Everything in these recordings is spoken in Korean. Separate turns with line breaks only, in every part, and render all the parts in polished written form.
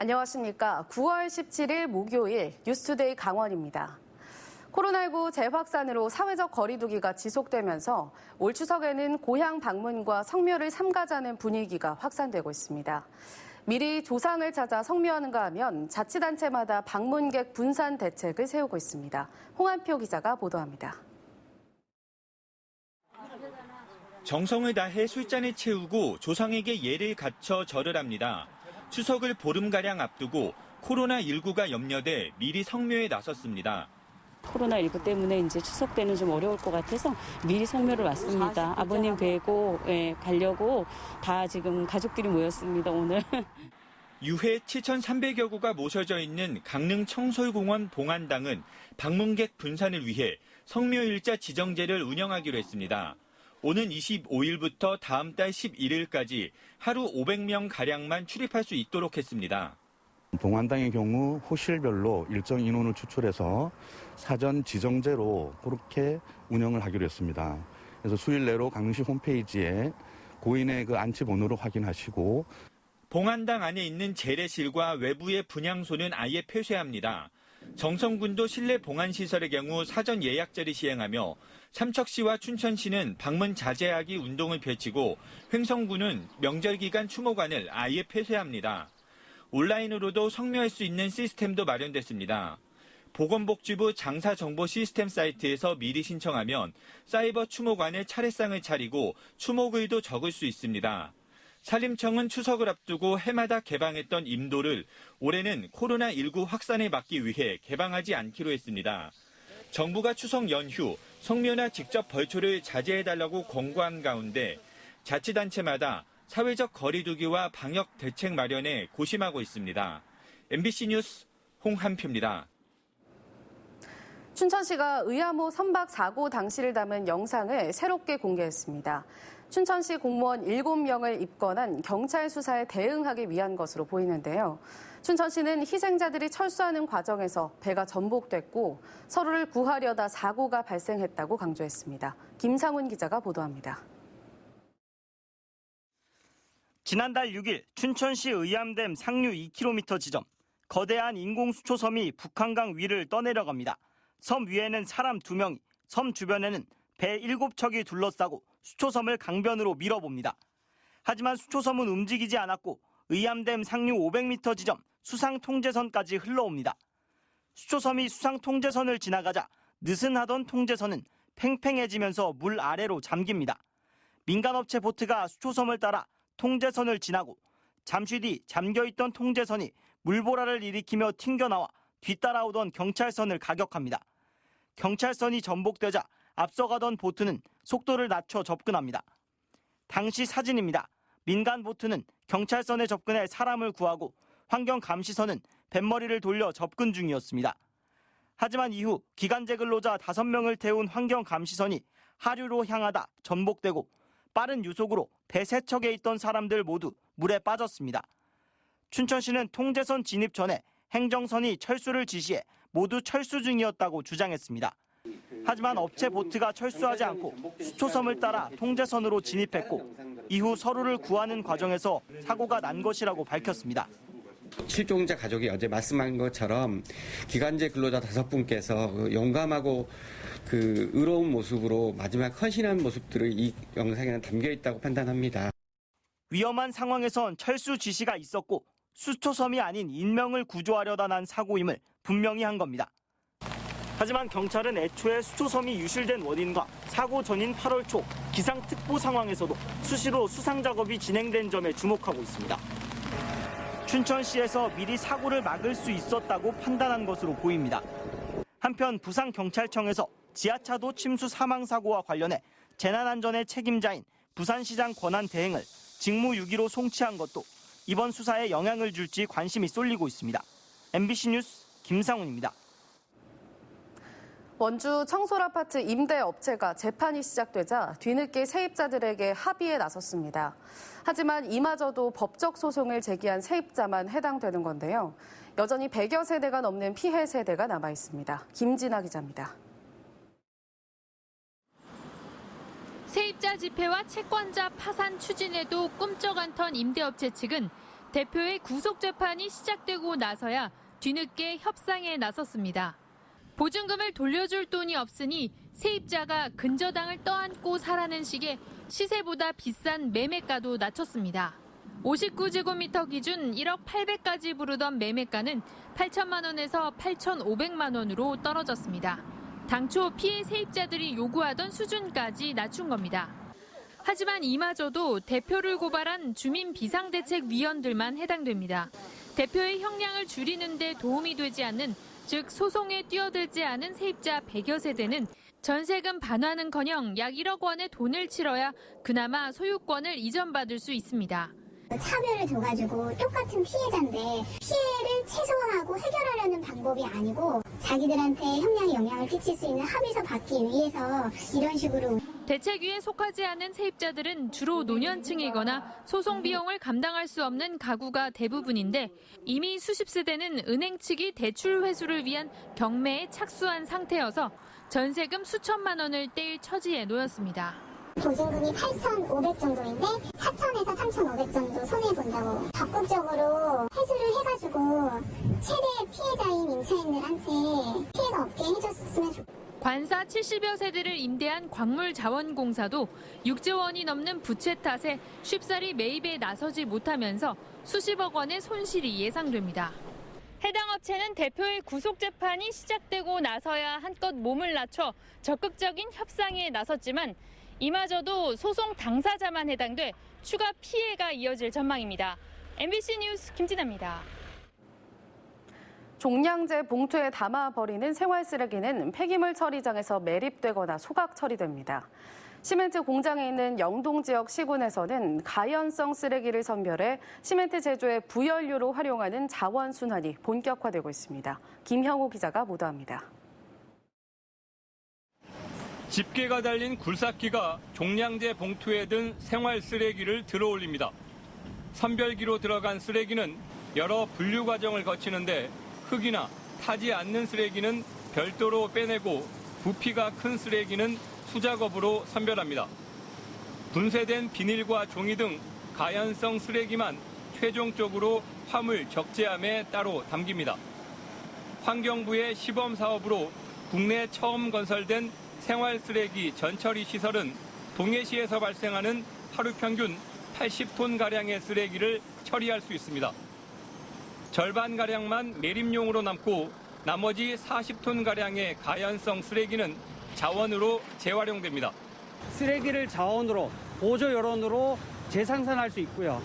안녕하십니까. 9월 17일 목요일 뉴스투데이 강원입니다. 코로나19 재확산으로 사회적 거리두기가 지속되면서 올 추석에는 고향 방문과 성묘를 삼가자는 분위기가 확산되고 있습니다. 미리 조상을 찾아 성묘하는가 하면 자치단체마다 방문객 분산 대책을 세우고 있습니다. 홍한표 기자가 보도합니다.
정성을 다해 술잔을 채우고 조상에게 예를 갖춰 절을 합니다. 추석을 보름가량 앞두고 코로나19가 염려돼 미리 성묘에 나섰습니다.
코로나19 때문에 이제 추석 때는 좀 어려울 것 같아서 미리 성묘를 왔습니다. 아버님 뵈고 가려고 다 지금 가족들이 모였습니다, 오늘.
유해 7,300여 구가 모셔져 있는 강릉 청솔공원 봉안당은 방문객 분산을 위해 성묘일자 지정제를 운영하기로 했습니다. 오는 25일부터 다음 달 11일까지 하루 500명가량만 출입할 수 있도록 했습니다.
봉안당의 경우 호실별로 일정 인원을 추출해서 사전 지정제로 그렇게 운영을 하기로 했습니다. 그래서 수일 내로 강릉시 홈페이지에 고인의 그 안치 번호를 확인하시고
봉안당 안에 있는 재래실과 외부의 분향소는 아예 폐쇄합니다. 정성군도 실내 봉안시설의 경우 사전 예약제를 시행하며 삼척시와 춘천시는 방문 자제하기 운동을 펼치고 횡성군은 명절 기간 추모관을 아예 폐쇄합니다. 온라인으로도 성묘할 수 있는 시스템도 마련됐습니다. 보건복지부 장사정보 시스템 사이트에서 미리 신청하면 사이버 추모관에 차례상을 차리고 추모글도 적을 수 있습니다. 산림청은 추석을 앞두고 해마다 개방했던 임도를 올해는 코로나19 확산에 막기 위해 개방하지 않기로 했습니다. 정부가 추석 연휴 성묘나 직접 벌초를 자제해달라고 권고한 가운데 자치단체마다 사회적 거리두기와 방역 대책 마련에 고심하고 있습니다. MBC 뉴스 홍한표입니다.
춘천시가 의암호 선박 사고 당시를 담은 영상을 새롭게 공개했습니다. 춘천시 공무원 7명을 입건한 경찰 수사에 대응하기 위한 것으로 보이는데요. 춘천시는 희생자들이 철수하는 과정에서 배가 전복됐고 서로를 구하려다 사고가 발생했다고 강조했습니다. 김상훈 기자가 보도합니다.
지난달 6일 춘천시 의암댐 상류 2km 지점, 거대한 인공수초섬이 북한강 위를 떠내려갑니다. 섬 위에는 사람 2명이, 섬 주변에는 배 7척이 둘러싸고 수초섬을 강변으로 밀어봅니다. 하지만 수초섬은 움직이지 않았고 의암댐 상류 500m 지점 수상통제선까지 흘러옵니다. 수초섬이 수상통제선을 지나가자 느슨하던 통제선은 팽팽해지면서 물 아래로 잠깁니다. 민간업체 보트가 수초섬을 따라 통제선을 지나고 잠시 뒤 잠겨있던 통제선이 물보라를 일으키며 튕겨나와 뒤따라오던 경찰선을 가격합니다. 경찰선이 전복되자 앞서가던 보트는 속도를 낮춰 접근합니다. 당시 사진입니다. 민간 보트는 경찰선에 접근해 사람을 구하고 환경감시선은 뱃머리를 돌려 접근 중이었습니다. 하지만 이후 기간제 근로자 5명을 태운 환경감시선이 하류로 향하다 전복되고 빠른 유속으로 배 3척에 있던 사람들 모두 물에 빠졌습니다. 춘천시는 통제선 진입 전에 행정선이 철수를 지시해 모두 철수 중이었다고 주장했습니다. 하지만 업체 보트가 철수하지 않고 수초섬을 따라 통제선으로 진입했고 이후 서로를 구하는 과정에서 사고가 난 것이라고 밝혔습니다.
실종자 가족이 어제 말씀한 것처럼 기간제 근로자 5분께서 용감하고 의로운 모습으로 마지막 헌신한 모습들을 이 영상에는 담겨 있다고 판단합니다.
위험한 상황에선 철수 지시가 있었고 수초섬이 아닌 인명을 구조하려다 난 사고임을 분명히 한 겁니다. 하지만 경찰은 애초에 수초섬이 유실된 원인과 사고 전인 8월 초 기상특보 상황에서도 수시로 수상 작업이 진행된 점에 주목하고 있습니다. 춘천시에서 미리 사고를 막을 수 있었다고 판단한 것으로 보입니다. 한편 부산경찰청에서 지하차도 침수 사망사고와 관련해 재난안전의 책임자인 부산시장 권한대행을 직무유기로 송치한 것도 이번 수사에 영향을 줄지 관심이 쏠리고 있습니다. MBC 뉴스 김상훈입니다.
원주 청솔아파트 임대업체가 재판이 시작되자 뒤늦게 세입자들에게 합의에 나섰습니다. 하지만 이마저도 법적 소송을 제기한 세입자만 해당되는 건데요. 여전히 100여 세대가 넘는 피해 세대가 남아 있습니다. 김진아 기자입니다.
세입자 집회와 채권자 파산 추진에도 꿈쩍 않던 임대업체 측은 대표의 구속 재판이 시작되고 나서야 뒤늦게 협상에 나섰습니다. 보증금을 돌려줄 돈이 없으니 세입자가 근저당을 떠안고 사라는 식의 시세보다 비싼 매매가도 낮췄습니다. 59제곱미터 기준 1억 800까지 부르던 매매가는 8천만 원에서 8,500만 원으로 떨어졌습니다. 당초 피해 세입자들이 요구하던 수준까지 낮춘 겁니다. 하지만 이마저도 대표를 고발한 주민 비상대책위원들만 해당됩니다. 대표의 형량을 줄이는 데 도움이 되지 않는, 즉 소송에 뛰어들지 않은 세입자 100여 세대는 전세금 반환은커녕 약 1억 원의 돈을 치러야 그나마 소유권을 이전받을 수 있습니다.
차별을 줘가지고 똑같은 피해자인데 피해를 최소화하고 해결하려는 방법이 아니고 자기들한테 형량에 영향을 끼칠 수 있는 합의서 받기 위해서 이런 식으로.
대책위에 속하지 않은 세입자들은 주로 노년층이거나 소송 비용을 감당할 수 없는 가구가 대부분인데 이미 수십 세대는 은행 측이 대출 회수를 위한 경매에 착수한 상태여서 전세금 수천만 원을 떼일 처지에 놓였습니다.
보증금이 8,500 정도인데 4,000에서 3,500 정도 손해본다고 적극적으로 회수를 해가지고 최대 피해자인 임차인들한테 피해가 없게 해줬으면 좋겠습니다.
관사 70여 세대를 임대한 광물자원공사도 6조 원이 넘는 부채 탓에 쉽사리 매입에 나서지 못하면서 수십억 원의 손실이 예상됩니다. 해당 업체는 대표의 구속 재판이 시작되고 나서야 한껏 몸을 낮춰 적극적인 협상에 나섰지만 이마저도 소송 당사자만 해당돼 추가 피해가 이어질 전망입니다. MBC 뉴스 김진아입니다.
종량제 봉투에 담아 버리는 생활 쓰레기는 폐기물 처리장에서 매립되거나 소각 처리됩니다. 시멘트 공장에 있는 영동 지역 시군에서는 가연성 쓰레기를 선별해 시멘트 제조에 부연료로 활용하는 자원 순환이 본격화되고 있습니다. 김형우 기자가 보도합니다.
집게가 달린 굴삭기가 종량제 봉투에 든 생활 쓰레기를 들어올립니다. 선별기로 들어간 쓰레기는 여러 분류 과정을 거치는데 흙이나 타지 않는 쓰레기는 별도로 빼내고 부피가 큰 쓰레기는 수작업으로 선별합니다. 분쇄된 비닐과 종이 등 가연성 쓰레기만 최종적으로 화물 적재함에 따로 담깁니다. 환경부의 시범 사업으로 국내 처음 건설된 생활 쓰레기 전처리 시설은 동해시에서 발생하는 하루 평균 80톤가량의 쓰레기를 처리할 수 있습니다. 절반가량만 매립용으로 남고 나머지 40톤가량의 가연성 쓰레기는 자원으로 재활용됩니다.
쓰레기를 자원으로, 보조 여론으로 재생산할 수 있고요.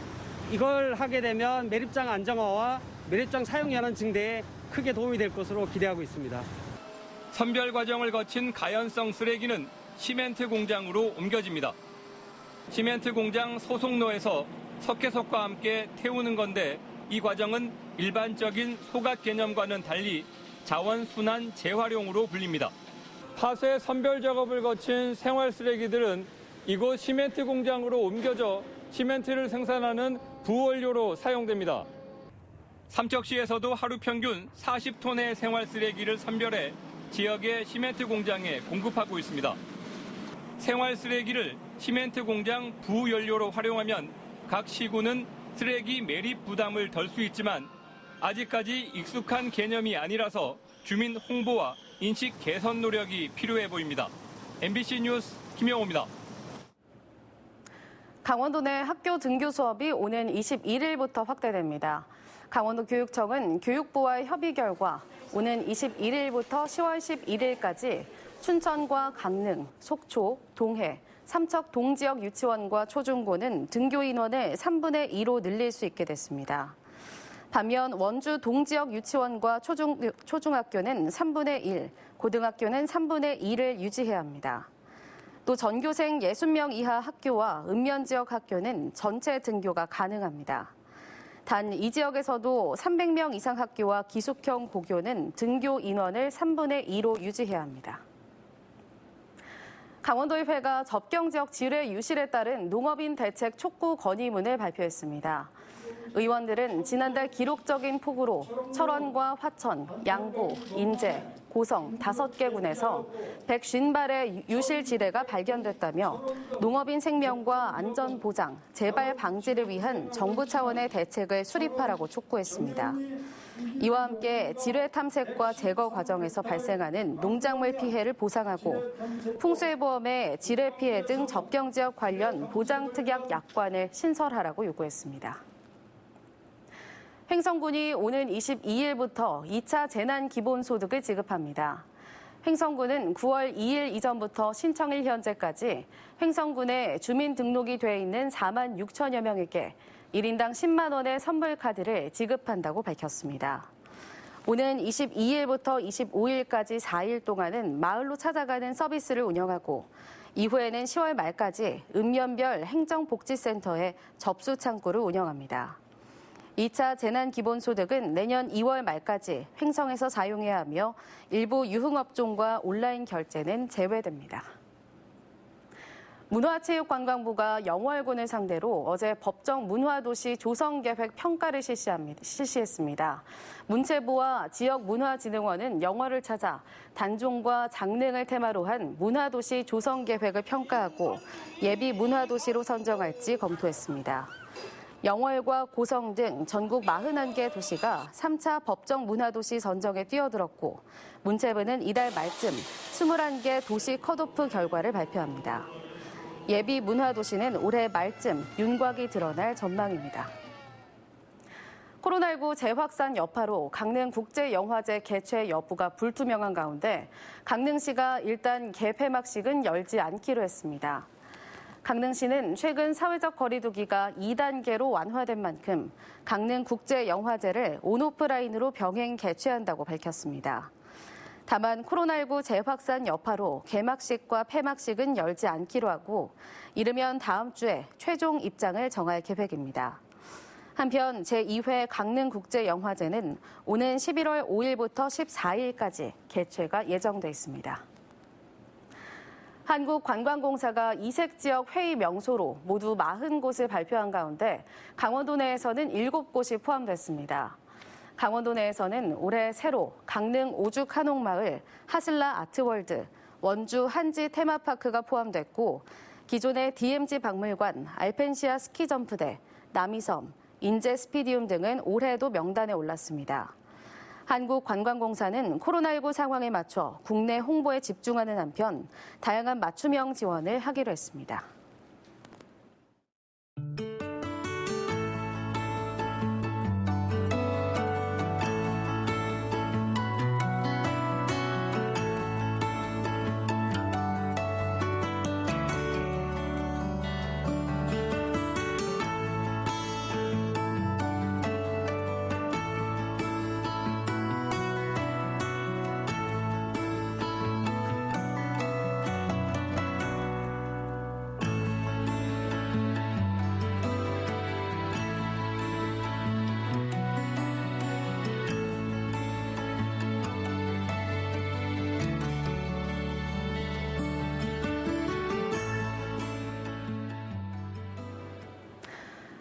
이걸 하게 되면 매립장 안정화와 매립장 사용 연한 증대에 크게 도움이 될 것으로 기대하고 있습니다.
선별 과정을 거친 가연성 쓰레기는 시멘트 공장으로 옮겨집니다. 시멘트 공장 소속로에서 석회석과 함께 태우는 건데 이 과정은 일반적인 소각 개념과는 달리 자원순환 재활용으로 불립니다. 파쇄 선별 작업을 거친 생활 쓰레기들은 이곳 시멘트 공장으로 옮겨져 시멘트를 생산하는 부원료로 사용됩니다. 삼척시에서도 하루 평균 40톤의 생활 쓰레기를 선별해 지역의 시멘트 공장에 공급하고 있습니다. 생활 쓰레기를 시멘트 공장 부연료로 활용하면 각 시군은 쓰레기 매립 부담을 덜 수 있지만 아직까지 익숙한 개념이 아니라서 주민 홍보와 인식 개선 노력이 필요해 보입니다. MBC 뉴스 김영호입니다.
강원도 내 학교 등교 수업이 오는 21일부터 확대됩니다. 강원도 교육청은 교육부와의 협의 결과 오는 21일부터 10월 11일까지 춘천과 강릉, 속초, 동해, 삼척 동지역 유치원과 초중고는 등교 인원을 3분의 2로 늘릴 수 있게 됐습니다. 반면 원주 동지역 유치원과 초중학교는 3분의 1, 고등학교는 3분의 2를 유지해야 합니다. 또 전교생 60명 이하 학교와 읍면 지역 학교는 전체 등교가 가능합니다. 단 이 지역에서도 300명 이상 학교와 기숙형 고교는 등교 인원을 3분의 2로 유지해야 합니다. 강원도의회가 접경 지역 지뢰 유실에 따른 농업인 대책 촉구 건의문을 발표했습니다. 의원들은 지난달 기록적인 폭우로 철원과 화천, 양구, 인제, 고성 5개 군에서 150발의 유실지뢰가 발견됐다며 농업인 생명과 안전 보장, 재발 방지를 위한 정부 차원의 대책을 수립하라고 촉구했습니다. 이와 함께 지뢰 탐색과 제거 과정에서 발생하는 농작물 피해를 보상하고 풍수해보험에 지뢰 피해 등 접경지역 관련 보장특약 약관을 신설하라고 요구했습니다. 횡성군이 오는 22일부터 2차 재난기본소득을 지급합니다. 횡성군은 9월 2일 이전부터 신청일 현재까지 횡성군에 주민등록이 돼 있는 4만 6천여 명에게 1인당 10만 원의 선물카드를 지급한다고 밝혔습니다. 오는 22일부터 25일까지 4일 동안은 마을로 찾아가는 서비스를 운영하고 이후에는 10월 말까지 읍면별 행정복지센터에 접수 창구를 운영합니다. 2차 재난기본소득은 내년 2월 말까지 횡성에서 사용해야 하며 일부 유흥업종과 온라인 결제는 제외됩니다. 문화체육관광부가 영월군을 상대로 어제 법정 문화도시 조성계획 평가를 실시했습니다. 문체부와 지역문화진흥원은 영월을 찾아 단종과 장릉을 테마로 한 문화도시 조성계획을 평가하고 예비 문화도시로 선정할지 검토했습니다. 영월과 고성 등 전국 41개 도시가 3차 법정 문화도시 선정에 뛰어들었고 문체부는 이달 말쯤 21개 도시 컷오프 결과를 발표합니다. 예비 문화도시는 올해 말쯤 윤곽이 드러날 전망입니다. 코로나19 재확산 여파로 강릉국제영화제 개최 여부가 불투명한 가운데 강릉시가 일단 개폐막식은 열지 않기로 했습니다. 강릉시는 최근 사회적 거리두기가 2단계로 완화된 만큼 강릉국제영화제를 온오프라인으로 병행 개최한다고 밝혔습니다. 다만 코로나19 재확산 여파로 개막식과 폐막식은 열지 않기로 하고 이르면 다음 주에 최종 입장을 정할 계획입니다. 한편 제2회 강릉국제영화제는 오는 11월 5일부터 14일까지 개최가 예정돼 있습니다. 한국관광공사가 이색지역 회의 명소로 모두 40곳을 발표한 가운데 강원도 내에서는 7곳이 포함됐습니다. 강원도 내에서는 올해 새로 강릉 오죽 한옥마을, 하슬라 아트월드, 원주 한지 테마파크가 포함됐고 기존의 DMZ 박물관, 알펜시아 스키점프대, 남이섬, 인제 스피디움 등은 올해도 명단에 올랐습니다. 한국관광공사는 코로나19 상황에 맞춰 국내 홍보에 집중하는 한편 다양한 맞춤형 지원을 하기로 했습니다.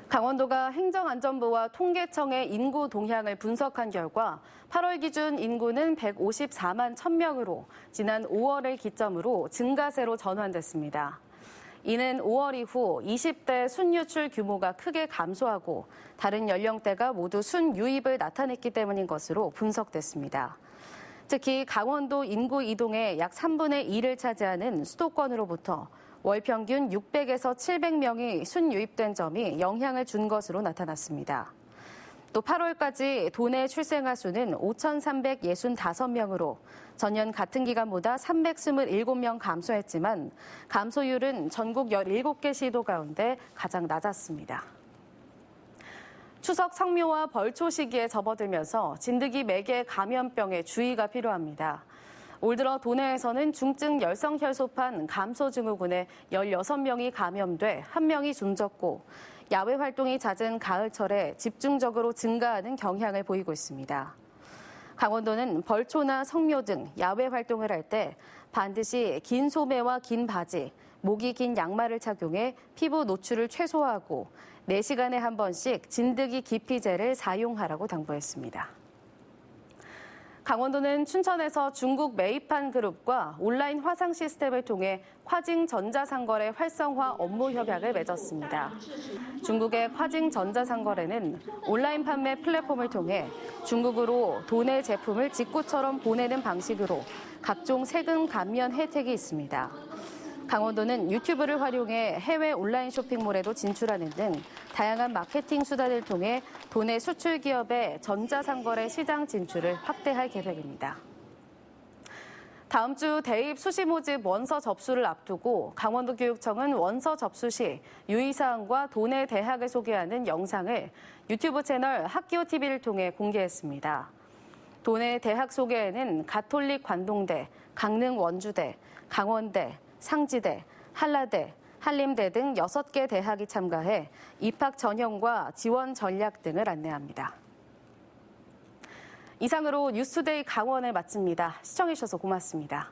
강원도가 행정안전부와 통계청의 인구 동향을 분석한 결과 8월 기준 인구는 154만 1000명으로 지난 5월을 기점으로 증가세로 전환됐습니다. 이는 5월 이후 20대 순유출 규모가 크게 감소하고 다른 연령대가 모두 순유입을 나타냈기 때문인 것으로 분석됐습니다. 특히 강원도 인구 이동의 약 3분의 1을 차지하는 수도권으로부터 월 평균 600에서 700명이 순유입된 점이 영향을 준 것으로 나타났습니다. 또 8월까지 도내 출생아 수는 5,365명으로 전년 같은 기간보다 327명 감소했지만 감소율은 전국 17개 시도 가운데 가장 낮았습니다. 추석 성묘와 벌초 시기에 접어들면서 진드기 매개 감염병에 주의가 필요합니다. 올 들어 도내에서는 중증 열성혈소판 감소증후군에 16명이 감염돼 1명이 숨졌고 야외 활동이 잦은 가을철에 집중적으로 증가하는 경향을 보이고 있습니다. 강원도는 벌초나 성묘 등 야외 활동을 할 때 반드시 긴 소매와 긴 바지, 목이 긴 양말을 착용해 피부 노출을 최소화하고 4시간에 한 번씩 진드기 기피제를 사용하라고 당부했습니다. 강원도는 춘천에서 중국 메이판 그룹과 온라인 화상 시스템을 통해 화징 전자상거래 활성화 업무 협약을 맺었습니다. 중국의 화징 전자상거래는 온라인 판매 플랫폼을 통해 중국으로 도내 제품을 직구처럼 보내는 방식으로 각종 세금 감면 혜택이 있습니다. 강원도는 유튜브를 활용해 해외 온라인 쇼핑몰에도 진출하는 등 다양한 마케팅 수단을 통해 도내 수출 기업의 전자상거래 시장 진출을 확대할 계획입니다. 다음 주 대입 수시 모집 원서 접수를 앞두고 강원도교육청은 원서 접수 시 유의사항과 도내 대학을 소개하는 영상을 유튜브 채널 학교TV를 통해 공개했습니다. 도내 대학 소개에는 가톨릭 관동대, 강릉 원주대, 강원대, 상지대, 한라대, 한림대 등 6개 대학이 참가해 입학 전형과 지원 전략 등을 안내합니다. 이상으로 뉴스데이 강원을 마칩니다. 시청해주셔서 고맙습니다.